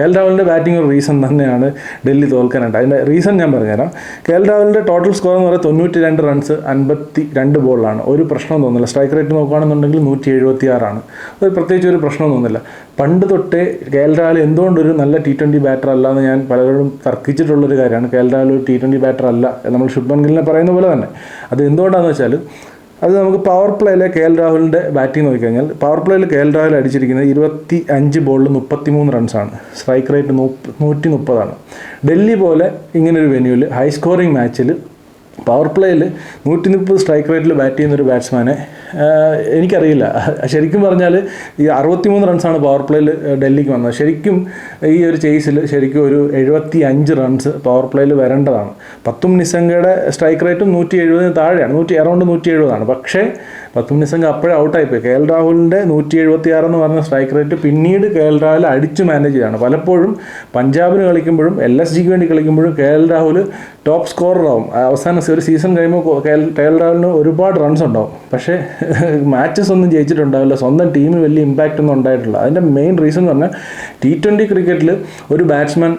L രാഹുലിൻ്റെ batting ഒരു reason തന്നെയാണ് ഡൽഹി തോൽക്കാനായിട്ട്. അതിൻ്റെ റീസൺ ഞാൻ പറഞ്ഞുതരാം. എൽ രാഹുലിൻ്റെ ടോട്ടൽ സ്കോർ എന്ന് പറയുന്നത് 92 റൺസ് 52 ബോളിലാണ്. ഒരു പ്രശ്നം തോന്നുന്നില്ല. സ്ട്രൈക്ക് റേറ്റ് നോക്കുകയാണെന്നുണ്ടെങ്കിൽ 176 ഒരു പ്രത്യേകിച്ച് ഒരു പ്രശ്നം തോന്നുന്നില്ല. പണ്ട് തൊട്ടേ എൽ രാഹുൽ എന്തുകൊണ്ടൊരു നല്ല T20 ബാറ്റർ അല്ല എന്ന് ഞാൻ പലരോടും തർക്കിച്ചിട്ടുള്ളൊരു കാര്യമാണ്. എൽ രാഹുൽ ഒരു T20 ബാറ്റർ അല്ല, നമ്മൾ ശുഭ്മൻ ഗില്ലിനെ പറയുന്ന പോലെ തന്നെ. അത് എന്തുകൊണ്ടാണെന്ന് വെച്ചാൽ അത് നമുക്ക് പവർ പ്ലേയിലെ എൽ രാഹുലിൻ്റെ ബാറ്റിംഗ് നോക്കിക്കഴിഞ്ഞാൽ പവർ പ്ലേയിൽ എൽ രാഹുൽ അടിച്ചിരിക്കുന്നത് 25 ബോളിൽ 33 റൺസാണ്. Strike rate 130. ഡൽഹി പോലെ ഇങ്ങനൊരു വെന്യൂവിൽ ഹൈ സ്കോറിംഗ് മാച്ചിൽ പവർ പ്ലേയിൽ 130 സ്ട്രൈക്ക് റേറ്റിൽ ബാറ്റ് ചെയ്യുന്നൊരു ബാറ്റ്സ്മാനെ എനിക്കറിയില്ല. ശരിക്കും പറഞ്ഞാൽ ഈ 63 റൺസാണ് പവർ പ്ലേയിൽ ഡൽഹിക്ക് വന്നത്. ശരിക്കും ഈ ഒരു ചേസിൽ ശരിക്കും ഒരു 75 റൺസ് പവർ പ്ലേയിൽ വരേണ്ടതാണ്. പത്തും നിസംഗയുടെ സ്ട്രൈക്ക് റേറ്റും 170 താഴെയാണ്, അറൗണ്ട് 170. പക്ഷേ പത്തും നിസംഗ അപ്പോഴേ ഔട്ടായിപ്പോയി. എൽ രാഹുലിൻ്റെ 176 എന്ന് പറഞ്ഞ സ്ട്രൈക്ക് റേറ്റ് പിന്നീട് എൽ രാഹുൽ അടിച്ചു മാനേജ് ചെയ്താണ്. പലപ്പോഴും പഞ്ചാബിന് കളിക്കുമ്പോഴും LSGക്ക് വേണ്ടി കളിക്കുമ്പോഴും എൽ രാഹുൽ ടോപ്പ് സ്കോററാവും. അവസാനം ഒരു സീസൺ കഴിയുമ്പോൾ എൽ രാഹുലിന് ഒരുപാട് റൺസ് ഉണ്ടാവും, പക്ഷേ മാച്ചസ് ഒന്നും ജയിച്ചിട്ടുണ്ടാവില്ല. സ്വന്തം ടീമിന് വലിയ ഇമ്പാക്റ്റ് ഒന്നും ഉണ്ടായിട്ടില്ല. അതിൻ്റെ മെയിൻ റീസൺ എന്ന് പറഞ്ഞാൽ T20 ക്രിക്കറ്റിൽ ഒരു ബാറ്റ്സ്മാൻ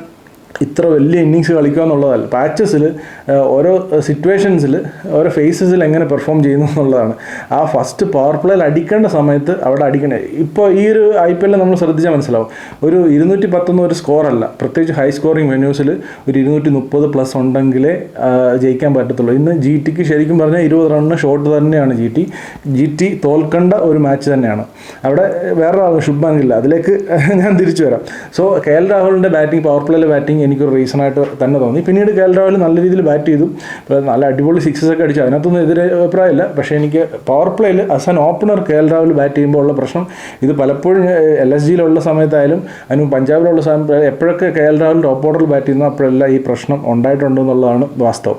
ഇത്ര വലിയ ഇന്നിങ്സ് കളിക്കുക എന്നുള്ളതല്ല, പാച്ചസിൽ ഓരോ സിറ്റുവേഷൻസിൽ ഓരോ ഫേസസിൽ എങ്ങനെ പെർഫോം ചെയ്യുന്നു എന്നുള്ളതാണ്. ആ ഫസ്റ്റ് പവർ പ്ലേയിൽ അടിക്കേണ്ട സമയത്ത് അവിടെ അടിക്കണേ. ഇപ്പോൾ ഈ ഒരു IPL നമ്മൾ ശ്രദ്ധിച്ചാൽ മനസ്സിലാവും. ഒരു 210 ഒരു സ്കോറല്ല, പ്രത്യേകിച്ച് ഹൈ സ്കോറിങ് വെന്യൂസിൽ ഒരു 230+ ഉണ്ടെങ്കിലേ ജയിക്കാൻ പറ്റത്തുള്ളൂ. ഇന്ന് GTക്ക് ശരിക്കും പറഞ്ഞാൽ 20 റണ്ണിന് ഷോട്ട് തന്നെയാണ് GT തോൽക്കേണ്ട ഒരു മാച്ച് തന്നെയാണ്. അവിടെ വേറെ ശുഭ്മാൻ ഗിൽ, അതിലേക്ക് ഞാൻ തിരിച്ചു വരാം. സോ എൽ രാഹുലിൻ്റെ ബാറ്റിംഗ്, പവർ പ്ലേയിലെ ബാറ്റിംഗ് എനിക്കൊരു റീസണായിട്ട് തന്നെ തോന്നി. പിന്നീട് എൽ രാഹുൽ നല്ല രീതിയിൽ ബാറ്റ് ചെയ്തു, നല്ല അടിപൊളി സിക്സസൊക്കെ അടിച്ചു, അതിനകത്തൊന്നും എതിരെ അഭിപ്രായമില്ല. പക്ഷേ എനിക്ക് പവർ പ്ലേയിൽ as an opener L Rahul bat ചെയ്യുമ്പോൾ ഉള്ള പ്രശ്നം, ഇത് പലപ്പോഴും LSGയിലുള്ള സമയത്തായാലും അതിന് പഞ്ചാബിലുള്ള സമയത്ത് എപ്പോഴൊക്കെ എൽ രാഹുൽ ടോപ്പ് ഓർഡറിൽ ബാറ്റ് ചെയ്യുന്നു അപ്പോഴെല്ലാം ഈ പ്രശ്നം ഉണ്ടായിട്ടുണ്ടെന്നുള്ളതാണ് വാസ്തവം.